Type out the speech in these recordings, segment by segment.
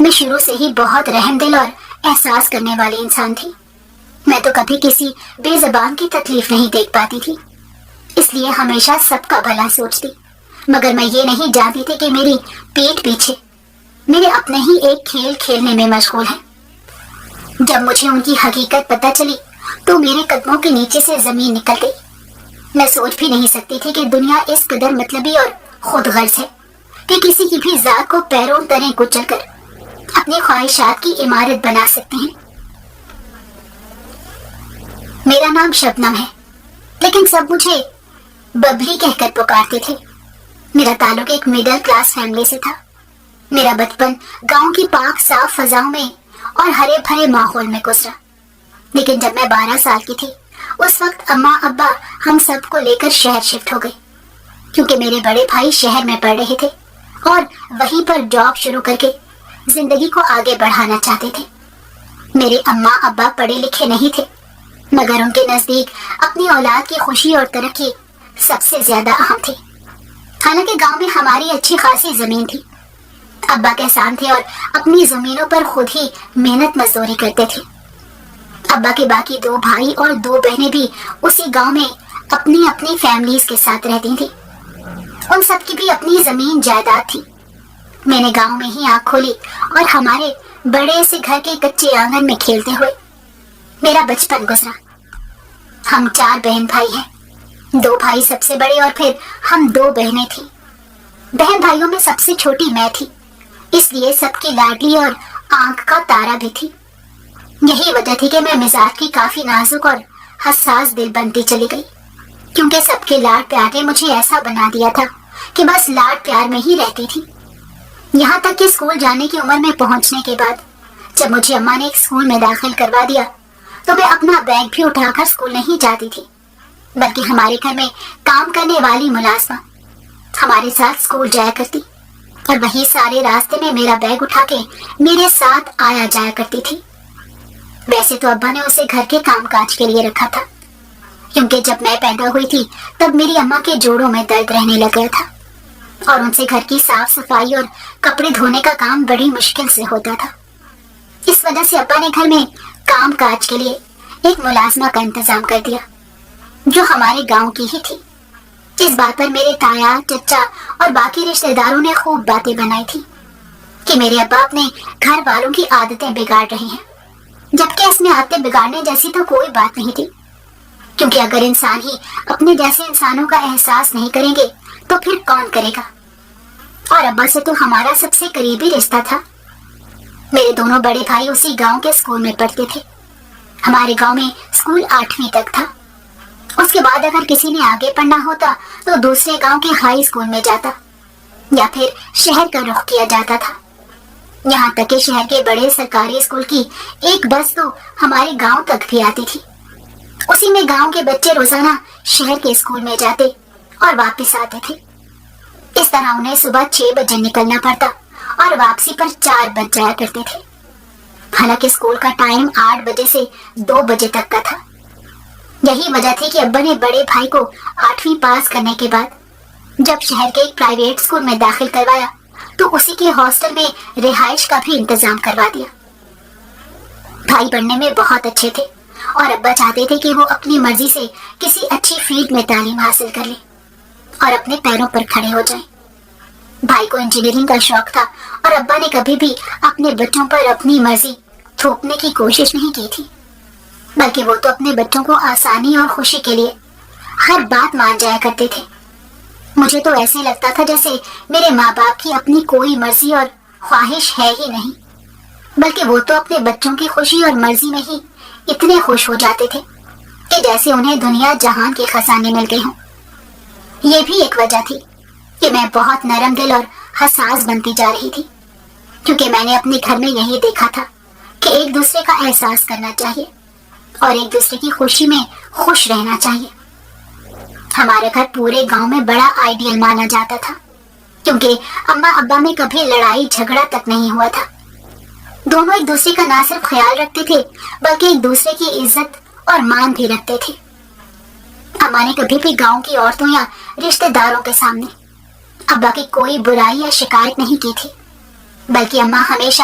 میں شروع سے ہی بہت رحم دل اور احساس کرنے والی انسان تھی. میں تو کبھی کسی بے زبان کی تکلیف نہیں دیکھ پاتی تھی، اس لیے ہمیشہ سب کا بھلا سوچتی. مگر میں یہ نہیں جانتی تھی کہ میری پیٹ پیچھے میرے اپنے ہی ایک کھیل کھیلنے میں مشغول ہیں. جب مجھے ان کی حقیقت پتہ چلی تو میرے قدموں کے نیچے سے زمین نکل گئی. میں سوچ بھی نہیں سکتی تھی کہ دنیا اس قدر مطلبی اور خود غرض ہے کہ کسی کی بھی ذات کو پیروں تلے کچل کر اپنی خواہشات کی عمارت بنا سکتے ہیں. میرا نام شبنم ہے، لیکن سب مجھے ببلی کہہ کر پکارتے تھے. میرا تعلق ایک مڈل کلاس فیملی سے تھا. میرا بچپن گاؤں کی پاک صاف فضاؤں میں اور ہرے بھرے ماحول میں گزرا. لیکن جب میں 12 سال کی تھی اس وقت اماں ابا ہم سب کو لے کر شہر شفٹ ہو گئے، کیونکہ میرے بڑے بھائی شہر میں پڑھ رہے تھے اور وہیں پر جاب شروع کر کے زندگی کو آگے بڑھانا چاہتے تھے. میرے اماں ابا پڑھے لکھے نہیں تھے، مگر ان کے نزدیک اپنی اولاد کی خوشی اور ترقی سب سے زیادہ اہم تھی. حالانکہ گاؤں میں ہماری اچھی خاصی زمین تھی. ابا کسان تھے اور اپنی زمینوں پر خود ہی محنت مزدوری کرتے تھے. ابا کے باقی 2 بھائی اور 2 بہنیں بھی اسی گاؤں میں اپنی اپنی فیملیز کے ساتھ رہتی تھی. ان سب کی بھی اپنی زمین جائیداد تھی. میں نے گاؤں میں ہی آنکھ کھولی اور ہمارے بڑے سے گھر کے کچے آنگن میں کھیلتے ہوئے میرا بچپن گزرا. ہم 4 بہن بھائی ہیں. 2 بھائی سب سے بڑے اور پھر ہم 2 بہنیں تھیں. بہن بھائیوں میں سب سے چھوٹی میں تھی، اس لیے سب کی لاڈلی اور آنکھ کا تارا بھی تھی. یہی وجہ تھی کہ میں مزاج کی کافی نازک اور حساس دل بنتی چلی گئی، کیونکہ سب کے لاڈ پیار نے مجھے ایسا بنا دیا تھا کہ بس لاڈ پیار میں ہی رہتی تھی. یہاں تک کہ اسکول جانے کی عمر میں پہنچنے کے بعد جب مجھے اماں نے ایک اسکول میں داخل کروا دیا تو میں اپنا بیگ بھی اٹھا کر اسکول نہیں جاتی تھی، بلکہ ہمارے گھر میں کام کرنے والی ملازمہ ہمارے ساتھ اسکول جایا کرتی اور وہی سارے راستے میں میرا بیگ اٹھا کے میرے ساتھ آیا جایا کرتی تھی. ویسے تو ابا نے اسے گھر کے کام کاج کے لیے رکھا تھا، کیونکہ جب میں پیدا ہوئی تھی تب میری اماں کے جوڑوں میں درد رہنے لگ گیا تھا اور ان سے گھر کی صاف صفائی اور کپڑے دھونے کا کام بڑی مشکل سے ہوتا تھا. اس وجہ سے ابا نے گھر میں کام کاج کے لیے ایک ملازمہ کا انتظام کر دیا جو ہمارے گاؤں کی ہی تھی. اس بات پر میرے تایا، چچا اور باقی رشتہ داروں نے خوب باتیں بنائی تھی کہ میرے ابا اپنے گھر والوں کی عادتیں بگاڑ رہے ہیں، جبکہ اس میں عادتیں بگاڑنے جیسی تو کوئی بات نہیں تھی، کیونکہ اگر انسان ہی اپنے جیسے انسانوں کا احساس نہیں کریں گے تو پھر کون کرے گا. اور ابا سے تو ہمارا سب سے قریبی رشتہ تھا. میرے دونوں بڑے بھائی اسی گاؤں کے اسکول میں پڑھتے تھے. ہمارے گاؤں میں اسکول 8ویں تک تھا. اس کے بعد اگر کسی نے آگے پڑھنا ہوتا تو دوسرے گاؤں کے ہائی اسکول میں جاتا یا پھر شہر کا رخ کیا جاتا تھا. یہاں تک کہ شہر کے بڑے سرکاری اسکول کی ایک بس تو ہمارے گاؤں تک بھی آتی تھی. اسی میں گاؤں کے بچے روزانہ شہر کے اسکول میں جاتے اور واپس آتے تھے. اس طرح انہیں صبح 6 بجے نکلنا پڑتا اور واپسی پر 4 بج جایا کرتے تھے. حالانکہ اسکول کا ٹائم 8 بجے سے 2 بجے تک کا تھا. یہی وجہ تھی کہ ابا نے بڑے بھائی کو 8ویں پاس کرنے کے بعد جب شہر کے ایک پرائیویٹ اسکول میں داخل کروایا تو اسی کے ہاسٹل میں رہائش کا بھی انتظام کروا دیا. بھائی پڑھنے میں بہت اچھے تھے اور ابا چاہتے تھے کہ وہ اپنی مرضی سے کسی اچھی فیلڈ میں تعلیم حاصل کر لیں اور اپنے پیروں پر کھڑے ہو جائیں. بھائی کو انجینئرنگ کا شوق تھا اور ابا نے کبھی بھی اپنے بچوں پر اپنی مرضی تھوپنے کی کوشش نہیں کی تھی، بلکہ وہ تو اپنے بچوں کو آسانی اور خوشی کے لیے ہر بات مان جایا کرتے تھے. مجھے تو ایسے لگتا تھا جیسے میرے ماں باپ کی اپنی کوئی مرضی اور خواہش ہے ہی نہیں، بلکہ وہ تو اپنے بچوں کی خوشی اور مرضی میں ہی اتنے خوش ہو جاتے تھے کہ جیسے انہیں دنیا جہان کے خزانے مل گئے ہوں. یہ بھی ایک وجہ تھی کہ میں بہت نرم دل اور حساس بنتی جا رہی تھی، کیونکہ میں نے اپنے گھر میں یہی دیکھا تھا کہ ایک دوسرے کا احساس کرنا چاہیے اور ایک دوسرے کی خوشی میں خوش رہنا چاہیے. ہمارے گھر پورے گاؤں میں بڑا آئیڈیل مانا جاتا تھا، کیونکہ اماں ابا میں کبھی لڑائی جھگڑا تک نہیں ہوا تھا. دونوں ایک دوسرے کا نہ صرف خیال رکھتے تھے بلکہ ایک دوسرے کی عزت اور مان بھی رکھتے تھے. اماں نے کبھی بھی گاؤں کی عورتوں یا رشتہ داروں کے سامنے ابا کی کوئی برائی یا شکایت نہیں کی تھی، بلکہ اماں ہمیشہ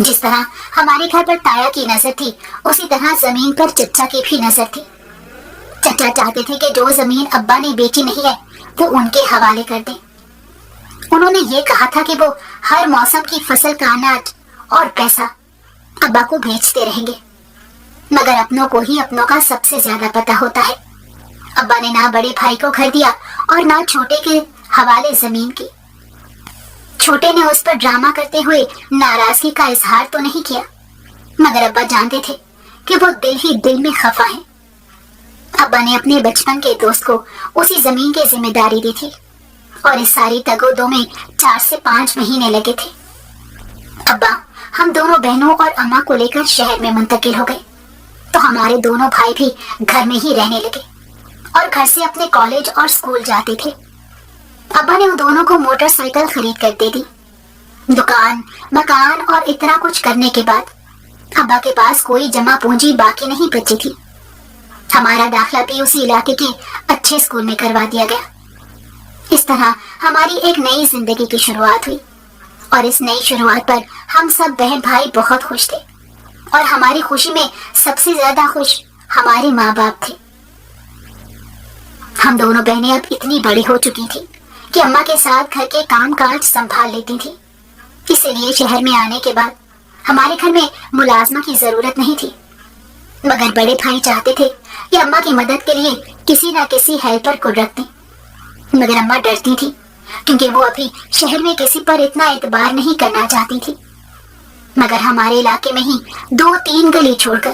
جس طرح ہمارے گھر پر تایا کی نظر تھی اسی طرح زمین پر چچا کی بھی نظر تھی۔ چچا چاہتے تھے کہ جو زمین ابا نے بیچی نہیں ہے وہ ان کے حوالے کر دیں۔ انہوں نے یہ کہا تھا کہ وہ ہر موسم کی فصل کا اناج اور پیسہ ابا کو بھیجتے رہیں گے، مگر اپنوں کو ہی اپنوں کا سب سے زیادہ پتہ ہوتا ہے۔ ابا نے نہ بڑے بھائی کو گھر دیا اور نہ چھوٹے کے حوالے زمین کی۔ چھوٹے نے اس پر ڈرامہ کرتے ہوئے ناراضگی کا اظہار تو نہیں کیا، مگر ابا جانتے تھے کہ وہ دل ہی دل میں خفا ہیں۔ ابا نے اپنے بچپن کے دوست کو اسی زمین کی ذمہ داری دی تھی اور اس ساری تگو دو میں 4 سے 5 مہینے لگے تھے۔ ابا ہم دونوں بہنوں اور اماں کو لے کر شہر میں منتقل ہو گئے تو ہمارے دونوں بھائی بھی گھر میں ہی رہنے لگے اور گھر سے اپنے کالج اور اسکول جاتے تھے۔ ابا نے ان دونوں کو موٹر سائیکل خرید کر دے دی۔ دکان، مکان اور اتنا کچھ کرنے کے بعد ابا کے پاس کوئی جمع پونجی باقی نہیں بچی تھی۔ ہمارا داخلہ بھی اسی علاقے کے اچھے اسکول میں کروا دیا گیا۔ اس طرح ہماری ایک نئی زندگی کی شروعات ہوئی اور اس نئی شروعات پر ہم سب بہن بھائی بہت خوش تھے اور ہماری خوشی میں سب سے زیادہ خوش ہمارے ماں باپ تھے۔ ہم دونوں بہنیں اب اتنی بڑی ہو چکی تھی کہ اماں کے ساتھ گھر کے کام کاج سنبھال لیتی تھی، اسی لیے شہر میں آنے کے بعد ہمارے گھر میں ملازمہ کی ضرورت نہیں تھی، مگر بڑے بھائی چاہتے تھے کہ اماں کی مدد کے لیے کسی نہ کسی ہیلپر کو رکھ دیں، مگر اماں ڈرتی تھی کیونکہ وہ ابھی شہر میں کسی پر اتنا اعتبار نہیں کرنا چاہتی تھی۔ مگر ہمارے علاقے میں ہی 2-3 گلی چھوڑ کر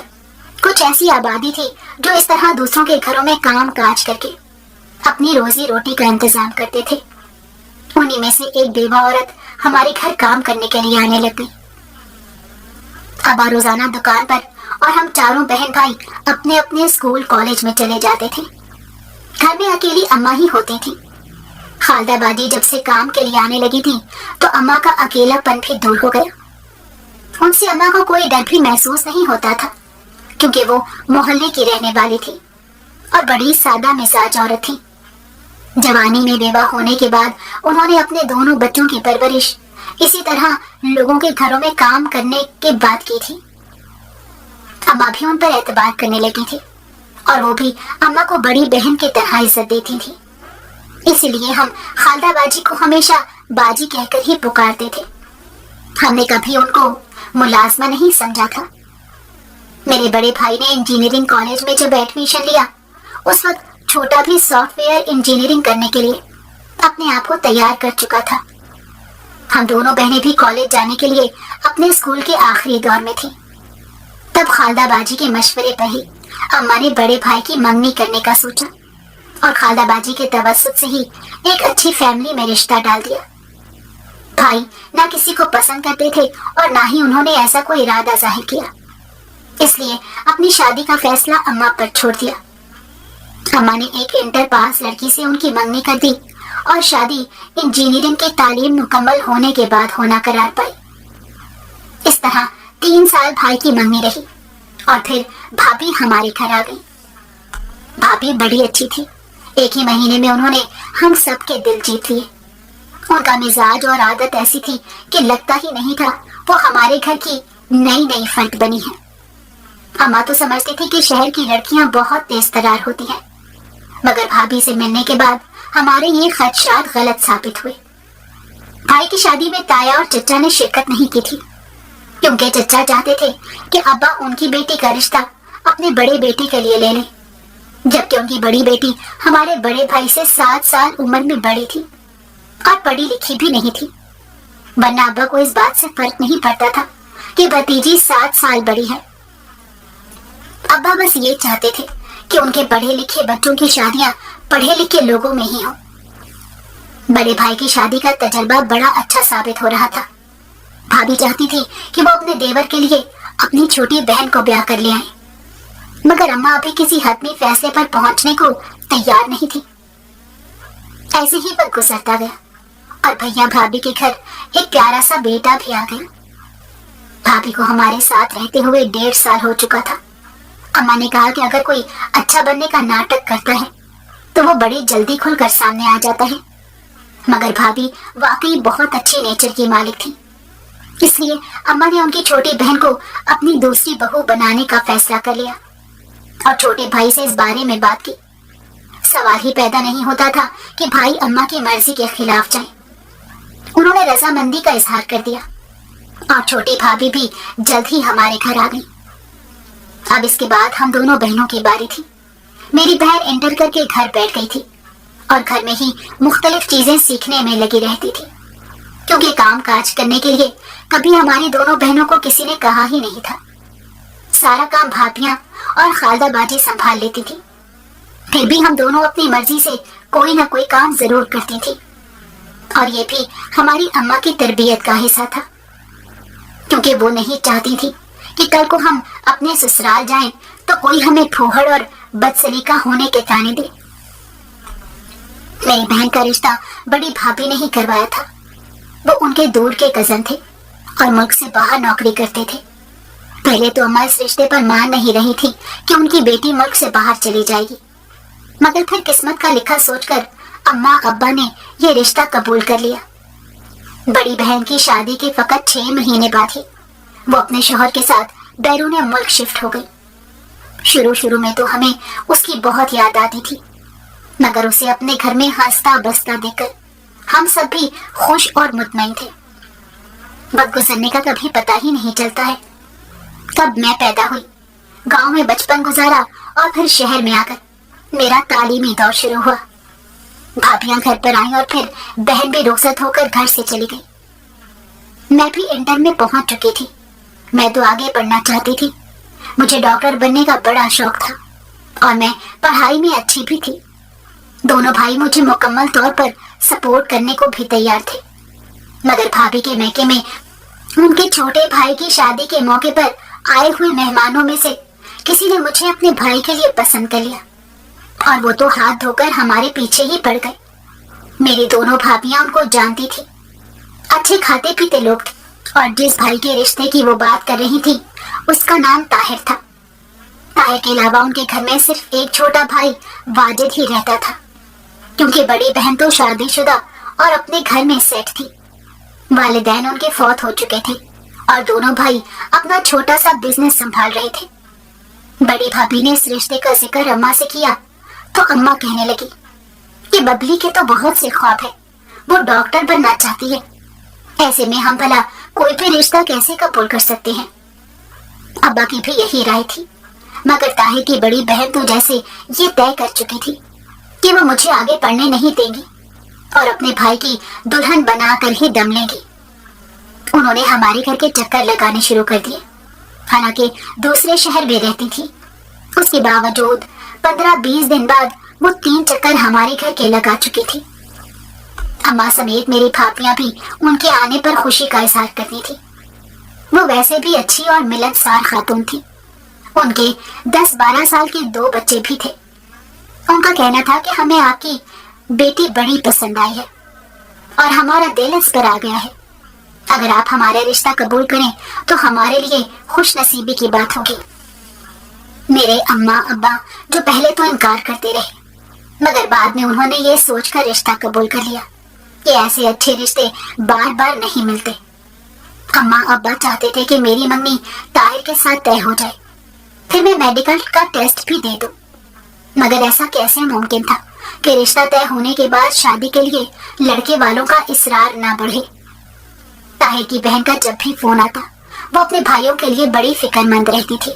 کچھ ایسی آبادی تھی جو اس طرح دوسروں کے گھروں میں کام کاج کر کے اپنی روزی روٹی کا انتظام کرتے تھے۔ انہی میں سے ایک بیوہ عورت ہمارے گھر کام کرنے کے لیے آنے لگ گئی۔ ابا روزانہ دکان پر اور ہم چاروں بہن بھائی اپنے اپنے اسکول کالج میں چلے جاتے تھے۔ گھر میں اکیلی اماں ہی ہوتی تھی۔ خالدہ باجی جب سے کام کے لیے آنے لگی تھی تو اماں کا اکیلا پن بھی دور ہو گیا۔ ان سے اماں کو کوئی ڈر بھی محسوس نہیں ہوتا تھا کیونکہ وہ محلے کی رہنے والی تھی اور بڑی سادہ مزاج عورت تھی۔ جوانی میں بیوہ ہونے کے بعد انہوں نے اپنے دونوں بچوں کی پرورش اسی طرح لوگوں کے گھروں میں کام کرنے کے بعد کی تھی۔ اماں بھی ان پر اعتبار کرنے لگی تھی اور وہ بھی اماں کو بڑی بہن کی طرح عزت دیتی تھی، اسی لیے ہم خالدہ باجی کو ہمیشہ باجی کہہ کر ہی پکارتے تھے۔ ہم نے کبھی ان کو ملازمہ نہیں سمجھا تھا۔ میرے بڑے بھائی نے انجینئرنگ کالج میں جب ایڈمیشن لیا اس وقت چھوٹا بھی سافٹ ویئر انجینئرنگ کرنے کے لیے اپنے آپ کو تیار کر چکا تھا۔ ہم دونوں بہنیں بھی کالج جانے کے لیے اپنے اسکول کے آخری دور میں تھی۔ تب خالدہ باجی کے مشورے پر ہی اماں نے بڑے بھائی کی منگنی کرنے کا سوچا اور خالدہ باجی کے توسط سے ہی ایک اچھی فیملی میں رشتہ ڈال دیا۔ بھائی نہ کسی کو پسند کرتے تھے اور نہ ہی انہوں نے ایسا کوئی ارادہ ظاہر کیا، اس لیے اپنی شادی کا فیصلہ اماں پر چھوڑ دیا۔ اماں نے ایک انٹر پاس لڑکی سے ان کی منگنی کر دی اور شادی انجینئرنگ کی تعلیم مکمل ہونے کے بعد ہونا قرار پائی۔ اس طرح 3 سال بھائی کی منگنی رہی اور پھر بھابھی ہمارے گھر آ گئی۔ بھابھی بڑی اچھی تھی، ایک ہی مہینے میں انہوں نے ہم سب کے دل جیت لیے۔ ان کا مزاج اور عادت ایسی تھی کہ لگتا ہی نہیں تھا وہ ہمارے گھر کی نئی فرد بنی ہے۔ اماں تو سمجھتی تھی کہ شہر کی لڑکیاں بہت تیز ترار ہوتی ہیں، مگر بھابھی سے ملنے کے بعد ہمارے یہ خدشات غلط ثابت ہوئے۔ بھائی کی شادی میں تایا اور چچا نے شرکت نہیں کی تھی کیونکہ چچا چاہتے تھے کہ ابا ان کی بیٹی کا رشتہ اپنے بڑے بیٹے کے لیے لے لیں، جبکہ ان کی بڑی بیٹی ہمارے بڑے بھائی سے 7 سال عمر میں بڑی تھی اور پڑھی لکھی بھی نہیں تھی، ورنہ ابا کو اس بات سے فرق نہیں پڑتا تھا کہ بھتیجی 7 سال بڑی ہے۔ ابا بس یہ چاہتے تھے کہ ان کے پڑھے لکھے بچوں کی شادیاں پڑھے لکھے لوگوں میں ہی ہوں۔ بڑے بھائی کی شادی کا تجربہ بڑا اچھا ثابت ہو رہا تھا۔ بھابھی چاہتی تھی کہ وہ اپنے دیور کے لیے اپنی چھوٹی بہن کو بیاہ کر لے آئے، مگر اماں ابھی کسی حتمی فیصلے پر پہنچنے کو تیار نہیں تھی۔ ایسے ہی وقت گزرتا گیا اور بھیا بھابھی کے گھر ایک پیارا سا بیٹا بھی آ گیا۔ بھابھی کو ہمارے ساتھ رہتے ہوئے 1.5 سال ہو چکا تھا۔ اماں نے کہا کہ اگر کوئی اچھا بننے کا ناٹک کرتا ہے تو وہ بڑی جلدی کھل کر سامنے آ جاتا ہے، مگر بھابھی واقعی بہت اچھی نیچر کی مالک تھی۔ اس لیے اما نے ان کی چھوٹی بہن کو اپنی دوسری بہو بنانے کا فیصلہ کر لیا اور چھوٹے بھائی سے اس بارے میں بات کی۔ سوال ہی پیدا نہیں ہوتا تھا کہ بھائی اما کی مرضی کے خلاف جائیں۔ انہوں نے رضامندی کا اظہار کر دیا اور چھوٹی بھابھی بھی جلد ہی ہمارے گھر آ گئی۔ اب اس کے بعد ہم دونوں بہنوں کی باری تھی۔ میری بہن انٹر کر کے گھر بیٹھ گئی تھی اور گھر میں ہی مختلف چیزیں سیکھنے میں لگی رہتی تھی، کیونکہ کام کاج کرنے کے لیے کبھی ہماری دونوں بہنوں کو کسی نے کہا ہی نہیں تھا۔ سارا کام بھابیاں اور خالدہ باجی سنبھال لیتی تھی، پھر بھی ہم دونوں اپنی مرضی سے کوئی نہ کوئی کام ضرور کرتی تھی، اور یہ بھی ہماری اماں کی تربیت کا حصہ تھا، کیونکہ وہ نہیں چاہتی تھی کہ کل کو ہم اپنے سسرال جائیں تو کوئی ہمیں پھوہڑ اور بدسلیقہ ہونے کے تانے دے۔ میری بہن کا رشتہ بڑی بھابھی نے ہی کروایا تھا۔ وہ ان کے دور کے کزن تھے اور ملک سے باہر نوکری کرتے تھے۔ پہلے تو اماں اس رشتے پر مان نہیں رہی تھی کہ ان کی بیٹی ملک سے باہر چلی جائے گی، مگر پھر قسمت کا لکھا سوچ کر اماں ابا نے یہ رشتہ قبول کر لیا۔ بڑی بہن کی شادی کے فقط 6 مہینے بعد ہی وہ اپنے شوہر کے ساتھ بیرون ملک شفٹ ہو گئی۔ شروع میں تو ہمیں اس کی بہت یاد آتی تھی، مگر اسے اپنے گھر میں ہنستا بستا دیکھ کر ہم سب بھی خوش اور مطمئن تھے۔ وقت گزرنے کا کبھی پتہ ہی نہیں چلتا ہے۔ کب میں پیدا ہوئی، گاؤں میں بچپن گزارا اور پھر شہر میں آ کر میرا تعلیمی دور شروع ہوا۔ بھابیاں گھر پر آئیں اور پھر بہن بھی رخصت ہو کر گھر سے چلی گئی۔ میں بھی انٹر میں پہنچ چکی تھی۔ میں تو آگے پڑھنا چاہتی تھی۔ مجھے ڈاکٹر بننے کا بڑا شوق تھا اور میں پڑھائی میں اچھی بھی تھی۔ دونوں بھائی مجھے مکمل طور پر سپورٹ کرنے کو بھی تیار تھے، مگر بھابھی کے میکے میں ان کے چھوٹے بھائی کی شادی کے موقع پر آئے ہوئے مہمانوں میں سے کسی نے مجھے اپنے بھائی کے لیے پسند کر لیا اور وہ تو ہاتھ دھو کر ہمارے پیچھے ہی پڑ گئے۔ میری دونوں بھابیاں ان کو جانتی تھی، اچھے کھاتے پیتے لوگ تھے، اور جس بھائی کے رشتے کی وہ بات کر رہی تھی اس کا نام طاہر تھا۔ طاہر کے علاوہ ان کے گھر میں صرف ایک چھوٹا بھائی واجد ہی رہتا تھا، کیونکہ بڑی بہن تو شادی شدہ اور اپنے گھر میں سیٹ تھی۔ والدین ان کے فوت ہو چکے تھے اور دونوں بھائی اپنا چھوٹا سا بزنس سنبھال رہے تھے۔ بڑی بھابھی نے اس رشتے کا ذکر اماں سے کیا تو اماں کہنے لگی کہ ببلی کے تو بہت سے خواب ہے، وہ ڈاکٹر بننا چاہتی ہے، ایسے میں ہم بھلا کوئی بھی رشتہ کیسے قبول کر سکتے ہیں۔ ابا کی بھی یہی رائے تھی، مگر طاہر کی بڑی بہن تو جیسے یہ طے کر چکی تھی کہ وہ مجھے آگے پڑھنے نہیں دیں گی اور اپنے بھائی کی دلہن بنا کر ہی دم لیں گی۔ انہوں نے ہمارے گھر کے چکر لگانے شروع کر دیے، حالانکہ دوسرے شہر میں رہتی تھی۔ اس کے باوجود 15-20 دن بعد وہ 3 چکر ہمارے گھر کے لگا چکی تھی۔ اماں سمیت میری بھابیاں بھی ان کے آنے پر خوشی کا اظہار کرتی تھی۔ وہ ویسے بھی اچھی اور ملنسار خاتون تھی۔ ان کے 10-12 سال کے 2 بچے بھی تھے۔ ان کا کہنا تھا کہ ہمیں آپ کی بیٹی بڑی پسند آئی ہے اور ہمارا دل اس پر آ گیا ہے۔ اگر آپ ہمارا رشتہ قبول کریں تو ہمارے لیے خوش نصیبی کی بات ہوگی۔ میرے اماں ابا جو پہلے تو انکار کرتے رہے، مگر بعد میں انہوں نے یہ سوچ کر رشتہ قبول کر لیا کہ ایسے اچھے رشتے بار بار نہیں ملتے۔ اماں ابا چاہتے تھے کہ میری منگنی طاہر کے ساتھ طے ہو جائے، پھر میں میڈیکل کا ٹیسٹ بھی دے دوں، مگر ایسا کیسے ممکن تھا کہ رشتہ طے ہونے کے بعد شادی کے لیے لڑکے والوں کا اصرار نہ بڑھے۔ طاہر کی بہن کا جب بھی فون آتا وہ اپنے بھائیوں کے لیے بڑی فکر مند رہتی تھی۔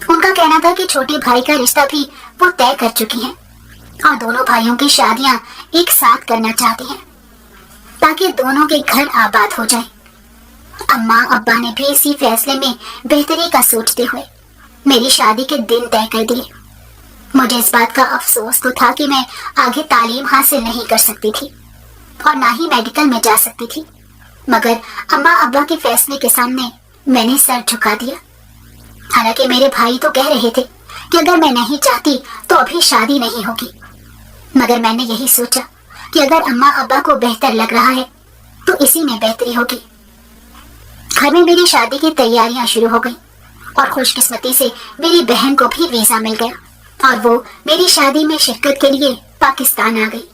ان کا کہنا تھا کہ چھوٹے بھائی کا رشتہ بھی وہ طے کر چکی ہیں اور دونوں بھائیوں کی شادیاں ایک ساتھ کرنا چاہتے ہیں تاکہ دونوں کے گھر آباد ہو جائے۔ اماں ابا نے بھی اسی فیصلے میں بہتری کا سوچتے ہوئے میری شادی کے دن طے کر دیے۔ مجھے اس بات کا افسوس تو تھا کہ میں آگے تعلیم حاصل نہیں کر سکتی تھی اور نہ ہی میڈیکل میں جا سکتی تھی، مگر اماں ابا کے فیصلے کے سامنے میں نے سر جھکا دیا۔ حالانکہ میرے بھائی تو کہہ رہے تھے کہ اگر میں نہیں چاہتی تو ابھی شادی نہیں ہوگی، مگر میں نے یہی سوچا کہ اگر اماں ابا کو بہتر لگ رہا ہے تو اسی میں بہتری ہوگی۔ گھر میں میری شادی کی تیاریاں شروع ہو گئیں اور خوش قسمتی سے میری بہن کو بھی ویزا مل گیا اور وہ میری شادی میں شرکت کے لیے پاکستان آ گئی۔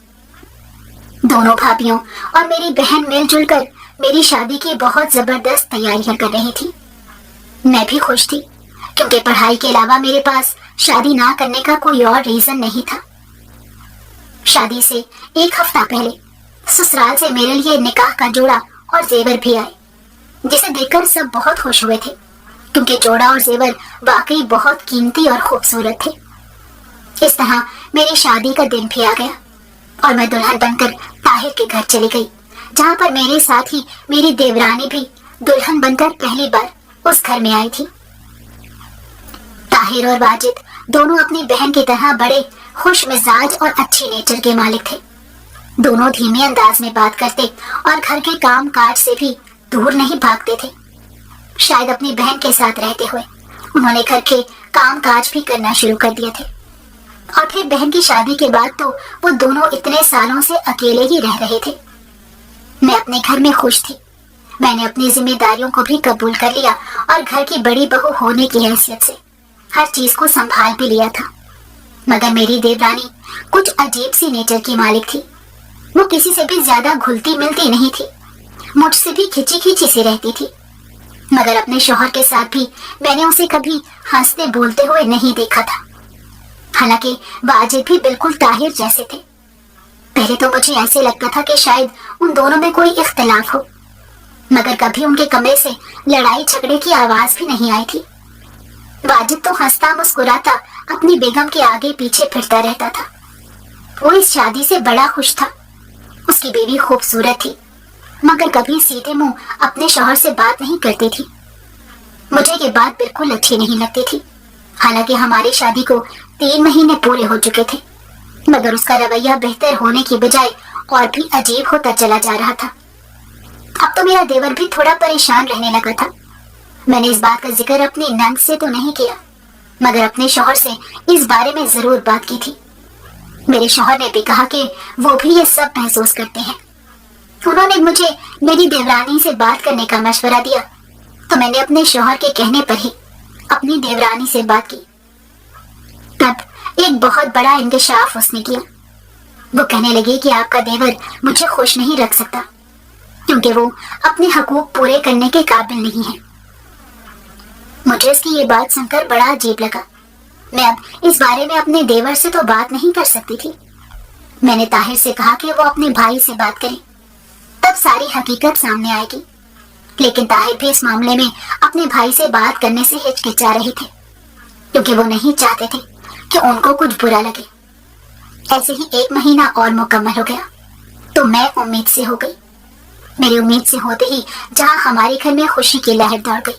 دونوں بھابیوں اور میری بہن مل جل کر میری شادی کی بہت زبردست تیاریاں کر رہی تھی۔ میں بھی خوش تھی کیونکہ پڑھائی کے علاوہ میرے پاس شادی نہ کرنے کا کوئی اور ریزن نہیں تھا۔ شادی سے ایک ہفتہ پہلے سسرال سے میرے لیے نکاح کا جوڑا اور زیور بھی آئے، جسے دیکھ کر سب بہت خوش ہوئے تھے کیونکہ جوڑا اور زیور واقعی بہت قیمتی اور خوبصورت تھے۔ اس طرح میری شادی کا دن بھی آ گیا اور میں دلہن بن کر طاہر کے گھر چلی گئی، جہاں پر میرے ساتھ ہی میری دیورانی بھی دلہن بن کر پہلی بار اس گھر میں آئی تھی۔ طاہر اور واجد دونوں اپنی بہن کی طرح بڑے خوش مزاج اور اچھی نیچر کے مالک تھے۔ دونوں دھیمے انداز میں بات کرتے اور گھر کے کام کاج سے بھی دور نہیں بھاگتے تھے۔ شاید اپنی بہن کے ساتھ رہتے ہوئے انہوں نے گھر کے کام کاج بھی کرنا شروع کر دیے تھے، اور پھر بہن کی شادی کے بعد تو وہ دونوں اتنے سالوں سے اکیلے ہی رہ رہے تھے۔ میں اپنے گھر میں خوش تھی۔ میں نے اپنی ذمہ داریوں کو بھی قبول کر لیا اور گھر کی بڑی بہو ہونے کی حیثیت سے ہر چیز کو سنبھال بھی لیا تھا۔ مگر میری دیورانی کچھ عجیب سی نیچر کی مالک تھی۔ وہ کسی سے بھی زیادہ گھلتی ملتی نہیں تھی، مجھ سے بھی کھچی کھچی سی رہتی تھی، مگر اپنے شوہر کے ساتھ بھی میں نے اسے کبھی ہنستے بولتے ہوئے نہیں دیکھا تھا۔ حالانکہ واجد بھی بالکل طاہر جیسے تھے۔ پہلے تو مجھے ایسے لگتا تھا کہ شاید ان دونوں میں کوئی اختلاف ہو، مگر کبھی ان کے کمرے سے لڑائی جھگڑے کی آواز بھی نہیں آئی تھی۔ واجد تو ہنستا مسکراتا اپنی بیگم کے آگے پیچھے پھرتا رہتا تھا۔ وہ اس شادی سے بڑا خوش تھا۔ اس کی بیوی خوبصورت تھی، مگر کبھی سیدھے منہ اپنے شوہر سے بات نہیں کرتی تھی۔ مجھے یہ بات بالکل اچھی نہیں لگتی تھی۔ حالانکہ ہماری شادی کو 3 مہینے پورے ہو چکے تھے، مگر اس کا رویہ بہتر ہونے کی بجائے اور بھی عجیب ہوتا چلا جا رہا تھا۔ اب تو میرا دیور بھی تھوڑا پریشان رہنے لگا تھا۔ میں نے اس بات کا ذکر اپنی نند سے تو نہیں کیا، مگر اپنے شوہر سے اس بارے میں ضرور بات کی تھی۔ میرے شوہر نے بھی کہا کہ وہ بھی یہ سب محسوس کرتے ہیں۔ انہوں نے مجھے میری دیورانی سے بات کرنے کا مشورہ دیا، تو میں نے اپنے شوہر کے کہنے پر ہی اپنی دیورانی سے بات کی۔ تب ایک بہت بڑا انکشاف اس نے کیا۔ وہ کہنے لگی کہ آپ کا دیور مجھے خوش نہیں رکھ سکتا کیونکہ وہ اپنے حقوق پورے کرنے کے قابل نہیں ہے۔ مجھے اس کی یہ بات سن کر بڑا عجیب لگا۔ میں اب اس بارے میں اپنے دیور سے تو بات نہیں کر سکتی تھی۔ میں نے طاہر سے کہا کہ وہ اپنے بھائی سے بات کریں، تب ساری حقیقت سامنے آئے گی۔ لیکن طاہر بھی اس معاملے میں اپنے بھائی سے بات کرنے سے ہچکچا رہے تھے، کیونکہ وہ نہیں چاہتے تھے کہ ان کو کچھ برا لگے۔ ایسے ہی 1 مہینہ اور مکمل ہو گیا تو میں امید سے ہو گئی۔ میری امید سے ہوتے ہی جہاں ہمارے گھر میں خوشی کی لہر دوڑ گئی،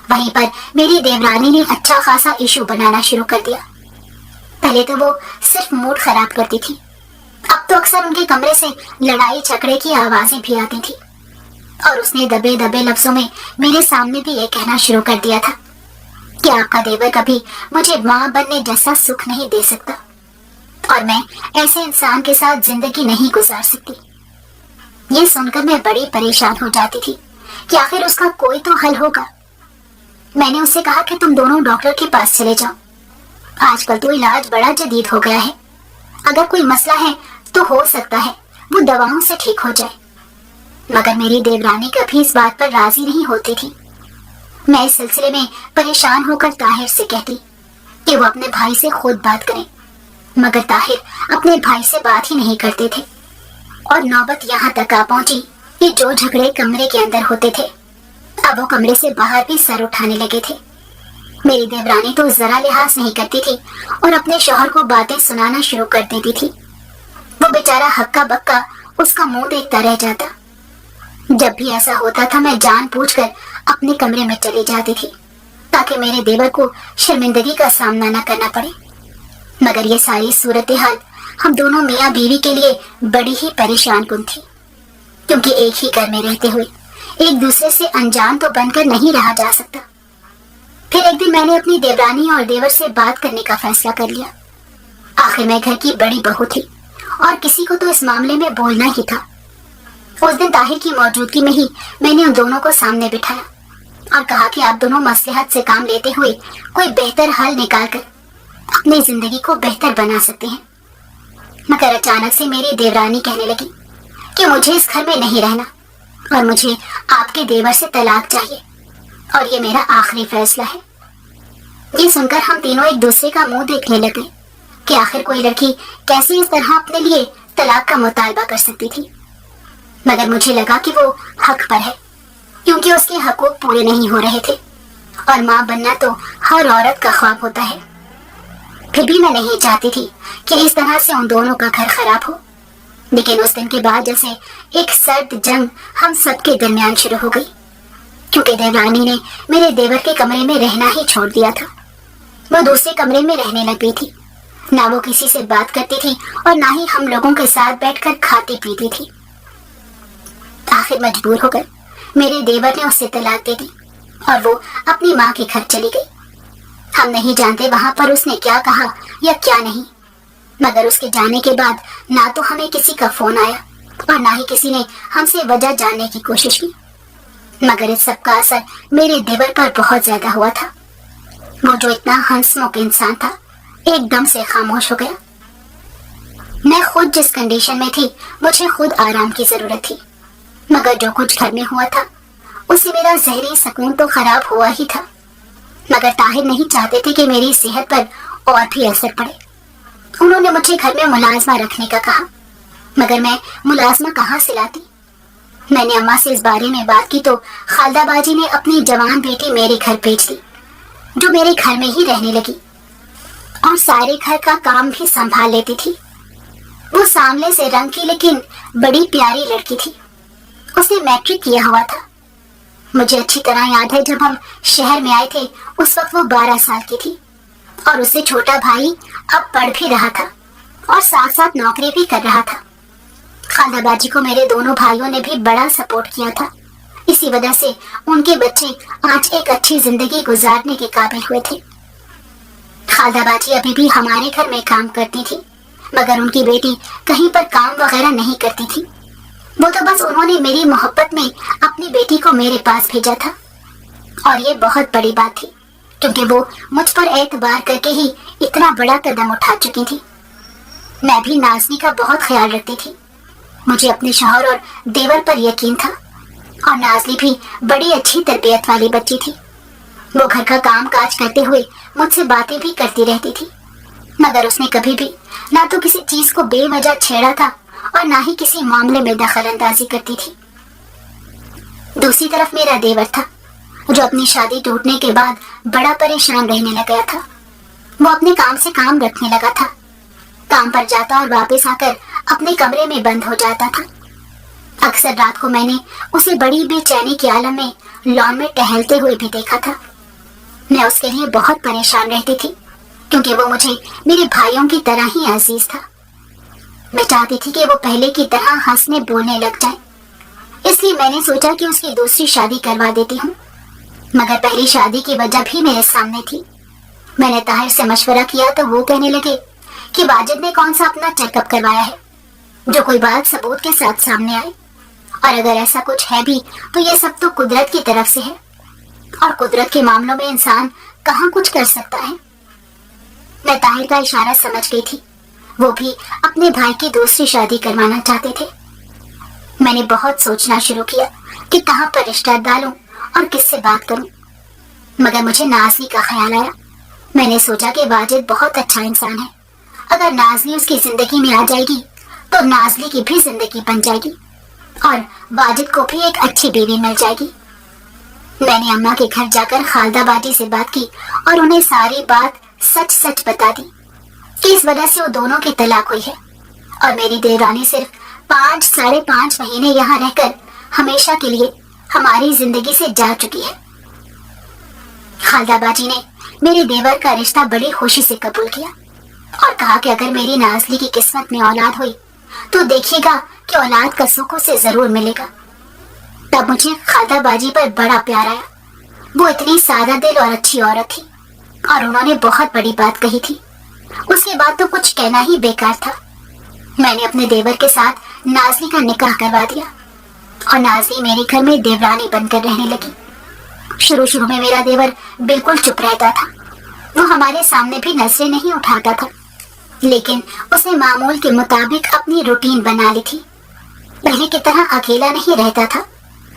وہیں پر میری دیورانی نے اچھا خاصا ایشو بنانا شروع کر دیا۔ پہلے تو وہ صرف موڈ خراب کرتی تھی، اب تو اکثر ان کے کمرے سے لڑائی جھگڑے کی آوازیں بھی آتی تھی، اور اس نے دبے دبے لفظوں میں میرے سامنے بھی یہ کہنا شروع کر دیا تھا کہ آپ کا دیور کبھی مجھے ماں بننے جیسا سکھ نہیں دے سکتا، اور میں ایسے انسان کے ساتھ زندگی نہیں گزار سکتی۔ یہ سن کر میں بڑی پریشان ہو جاتی تھی کہ آخر اس کا کوئی تو حل ہوگا۔ میں نے اس سے کہا کہ تم دونوں ڈاکٹر کے پاس چلے جاؤ، آج کل تو علاج بڑا جدید ہو گیا ہے، اگر کوئی مسئلہ ہے تو ہو سکتا ہے وہ دواؤں سے ٹھیک ہو جائے۔ مگر میری دیورانی کبھی اس بات پر راضی نہیں ہوتی تھی۔ میں اس سلسلے میں پریشان ہو کر طاہر سے کہتی کہ وہ اپنے بھائی سے خود بات کریں، مگر طاہر اپنے بھائی سے بات ہی نہیں کرتے تھے، اور نوبت یہاں تک آ پہنچی کہ جو جھگڑے کمرے کے اندر ہوتے تھے اب وہ کمرے سے باہر بھی سر اٹھانے لگے تھے۔ میری دیورانی تو ذرا لحاظ نہیں کرتی تھی اور اپنے شوہر کو باتیں سنانا شروع کر دیتی تھی۔ وہ بیچارہ ہکا بکا اس کا منہ دیکھتا رہ جاتا۔ جب بھی ایسا ہوتا تھا میں جان بوجھ کر اپنے کمرے میں چلی جاتی تھی تاکہ میرے دیور کو شرمندگی کا سامنا نہ کرنا پڑے۔ مگر یہ ساری صورتحال ہم دونوں میاں بیوی کے لیے بڑی ہی پریشان کن تھی، کیونکہ ایک ہی گھر میں رہتے ہوئے ایک دوسرے سے انجان تو بن کر نہیں رہا جا سکتا۔ پھر ایک دن میں نے اپنی دیورانی اور دیور سے بات کرنے کا فیصلہ کر لیا۔ آخر میں گھر کی بڑی بہو تھی اور کسی کو تو اس معاملے میں بولنا ہی تھا۔ اس دن طاہر کی موجودگی میں ہی میں نے ان دونوں کو سامنے بٹھایا اور کہا کہ آپ دونوں مصلحت سے کام لیتے ہوئے کوئی بہتر حل نکال کر اپنی زندگی کو بہتر بنا سکتے ہیں۔ مگر اچانک سے میری دیورانی کہنے لگی کہ مجھے اس گھر میں نہیں رہنا، اور مجھے آپ کے دیور سے طلاق چاہیے اور یہ میرا آخری فیصلہ ہے۔ یہ سن کر ہم تینوں ایک دوسرے کا منہ دیکھنے لگے کہ آخر کوئی لڑکی کیسے اس طرح اپنے لیے طلاق کا مطالبہ کر سکتی تھی، مگر مجھے لگا کہ وہ حق پر ہے، کیونکہ اس کے حقوق پورے نہیں ہو رہے تھے، اور ماں بننا تو ہر عورت کا خواب ہوتا ہے۔ پھر بھی میں نہیں چاہتی تھی کہ اس طرح سے ان دونوں کا گھر خراب ہو، لیکن اس دن کے بعد جیسے ایک سرد جنگ ہم سب کے درمیان شروع ہو گئی، کیونکہ دیورانی نے میرے دیور کے کمرے میں رہنا ہی چھوڑ دیا تھا۔ وہ دوسرے کمرے میں رہنے لگ گئی تھی، نہ وہ کسی سے بات کرتی تھی اور نہ ہی ہم لوگوں کے ساتھ بیٹھ کر کھاتی پیتی تھی۔ آخر مجبور ہو کر میرے دیور نے اس سے طلاق دے دی اور وہ اپنی ماں کے گھر چلی گئی۔ ہم نہیں جانتے وہاں پر اس نے کیا کہا یا کیا نہیں، مگر اس کے جانے کے بعد نہ تو ہمیں کسی کا فون آیا اور نہ ہی کسی نے ہم سے وجہ جاننے کی کوشش کی، مگر اس سب کا اثر میرے دیور پر بہت زیادہ ہوا تھا۔ وہ جو اتنا ہنسمکھ انسان تھا ایک دم سے خاموش ہو گیا۔ میں خود جس کنڈیشن میں تھی مجھے خود آرام کی ضرورت تھی، مگر جو کچھ گھر میں ہوا تھا اس سے میرا ذہنی سکون تو خراب ہوا ہی تھا، مگر طاہر نہیں چاہتے تھے کہ میری صحت پر اور بھی اثر پڑے۔ انہوں نے مجھے گھر میں ملازمہ رکھنے کا کہا، مگر میں ملازمہ کہاں سے لاتی؟ میں نے اماں سے اس بارے میں بات کی تو خالدہ باجی نے اپنی جوان بیٹی میرے گھر بھیج دی، جو میرے گھر میں ہی رہنے لگی اور سارے گھر کا کام بھی سنبھال لیتی تھی۔ وہ سامنے سے رنگ کی لیکن بڑی پیاری لڑکی تھی۔ اس نے میٹرک کیا ہوا تھا۔ مجھے اچھی طرح یاد ہے جب ہم شہر میں آئے تھے اس وقت وہ 12 سال کی تھی، اور اس سے چھوٹا بھائی اب پڑھ بھی رہا تھا اور ساتھ ساتھ نوکری بھی کر رہا تھا۔ خالدہ باجی کو میرے دونوں بھائیوں نے بھی بڑا سپورٹ کیا تھا، اسی وجہ سے ان کے بچے آج ایک اچھی زندگی گزارنے کے قابل ہوئے تھے۔ خالدہ باجی ابھی بھی ہمارے گھر میں کام کرتی تھی، مگر ان کی بیٹی کہیں پر کام وغیرہ نہیں کرتی تھی۔ وہ تو بس انہوں نے میری محبت میں اپنی بیٹی کو میرے پاس بھیجا تھا، اور یہ بہت بڑی بات تھی، کیونکہ وہ مجھ پر اعتبار کر کے ہی اتنا بڑا قدم اٹھا چکی تھی۔ میں بھی نازنی کا بہت خیال رکھتی تھی، مجھے اپنے شوہر اور دیور پر یقین تھا، اور نازلی بھی بڑی اچھی تربیت والی بچی تھی۔ وہ گھر کا کام کاج کرتے ہوئے مجھ سے باتیں بھی کرتی رہتی تھی، مگر اس نے کبھی بھی نہ تو کسی چیز کو بے وجہ چھیڑا تھا اور نہ ہی کسی معاملے میں دخل اندازی کرتی تھی۔ دوسری طرف میرا دیور تھا، جو اپنی شادی ٹوٹنے کے بعد بڑا پریشان رہنے لگ گیا تھا۔ وہ اپنے کام سے کام رکھنے لگا تھا، کام پر جاتا اور واپس آ کر اپنے کمرے میں بند ہو جاتا تھا۔ اکثر رات کو میں نے اسے بڑی بے چینی کے عالم میں لان میں ٹہلتے ہوئے بھی دیکھا تھا۔ میں اس کے لیے بہت پریشان رہتی تھی، کیونکہ وہ مجھے میرے بھائیوں کی طرح ہی عزیز تھا۔ میں چاہتی تھی کہ وہ پہلے کی طرح ہنسنے بولنے لگ جائے، اس لیے میں نے سوچا کہ اس کی دوسری شادی کروا دیتی ہوں، مگر پہلی شادی کی وجہ بھی میرے سامنے تھی۔ میں نے طاہر سے مشورہ کیا تو وہ کہنے لگے کہ واجد نے کون سا اپنا چیک اپ کروایا ہے جو کوئی بات ثبوت کے ساتھ سامنے آئے، اور اگر ایسا کچھ ہے بھی تو یہ سب تو قدرت کی طرف سے ہے، اور قدرت کے معاملوں میں انسان کہاں کچھ کر سکتا ہے۔ میں طاہر کا اشارہ سمجھ گئی تھی، وہ بھی اپنے بھائی کی دوسری شادی کروانا چاہتے تھے۔ میں نے بہت سوچنا شروع کیا کہ کہاں پر رشتہ ڈالوں اور کس سے بات کروں، مگر مجھے نازلی کا خیال آیا۔ میں نے سوچا کہ واجد بہت اچھا انسان ہے، اگر نازلی اس کی زندگی میں آ جائے گی تو نازلی کی بھی زندگی بن جائے گی اور واجد کو بھی ایک اچھی بیوی مل جائے گی۔ میں نے اماں کے گھر جا کر خالدہ باجی سے بات کی اور انہیں ساری بات سچ سچ بتا دی کہ اس وجہ سے وہ دونوں کی طلاق ہوئی ہے، اور میری دیورانی صرف 5-5.5 مہینے یہاں رہ کر ہمیشہ کے لیے ہماری زندگی سے جا چکی ہے۔ خالدہ باجی نے میرے دیور کا رشتہ بڑی خوشی سے قبول کیا اور کہا کہ اگر میری نازلی کی قسمت میں اولاد ہوئی تو دیکھیے گا کہ اولاد کا سکھ اسے ضرور ملے گا۔ تب مجھے خالدہ باجی پر بڑا پیار آیا، وہ اتنی سادہ دل اور اچھی عورت تھی، اور انہوں نے بہت بڑی بات کہی تھی۔ اس کے بعد تو کچھ کہنا ہی بیکار تھا۔ میں نے اپنے دیور کے ساتھ نازلی کا نکاح کروا دیا، اور نازلی میرے گھر میں دیورانی بن کر رہنے لگی۔ شروع میں میرا دیور بالکل چپ رہتا تھا، وہ ہمارے سامنے بھی نظریں نہیں اٹھاتا تھا، لیکن اس نے معمول کے مطابق اپنی روٹین بنا لی تھی۔ پہلے کی طرح اکیلا نہیں رہتا تھا،